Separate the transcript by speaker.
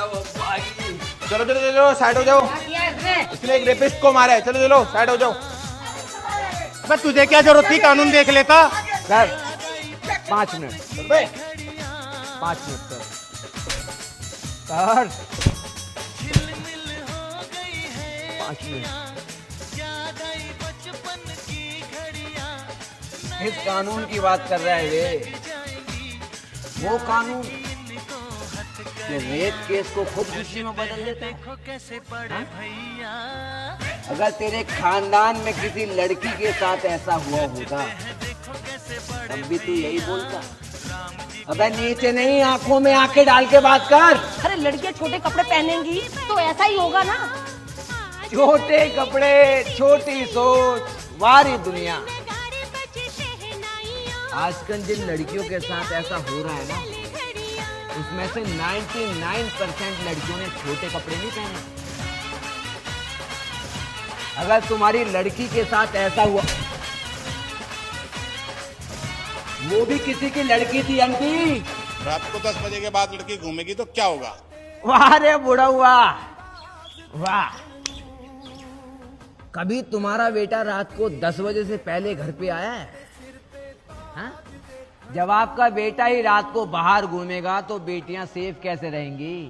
Speaker 1: चलो चलो चलो साइड हो जाओ। इसने एक रेपिस्ट को मारा है। चलो चलो साइड हो जाओ।
Speaker 2: अबे तुझे क्या जरूरत थी, कानून देख लेता।
Speaker 1: Sir 5 minute. 5 minute sir. 5 minute.
Speaker 3: किस कानून की बात कर रहा है ये? वो कानून जो रेप केस को खुद खुशी में बदल देता है। हाँ? अगर तेरे खानदान में किसी लड़की के साथ ऐसा हुआ होता तब भी तू यही बोलता। अबे नीचे नहीं, आंखों में आंखें डाल के बात कर।
Speaker 4: अरे लड़कियां छोटे कपड़े पहनेंगी तो ऐसा ही होगा ना।
Speaker 3: छोटे कपड़े, छोटी सोच, वारी दुनिया। आजकल जिन लड़कियों के साथ ऐसा हो रहा है ना, उसमें से 99% लड़कियों ने छोटे कपड़े नहीं पहने। अगर तुम्हारी लड़की के साथ ऐसा हुआ, वो भी किसी की लड़की थी आंटी।
Speaker 5: रात को 10 बजे के बाद लड़की घूमेगी तो क्या होगा?
Speaker 3: वाह रे बुढ़ा हुआ, वाह। कभी तुम्हारा बेटा रात को 10 बजे से पहले घर पे आया है? हाँ? जब आपका बेटा ही रात को बाहर घूमेगा तो बेटियां सेफ कैसे रहेंगी?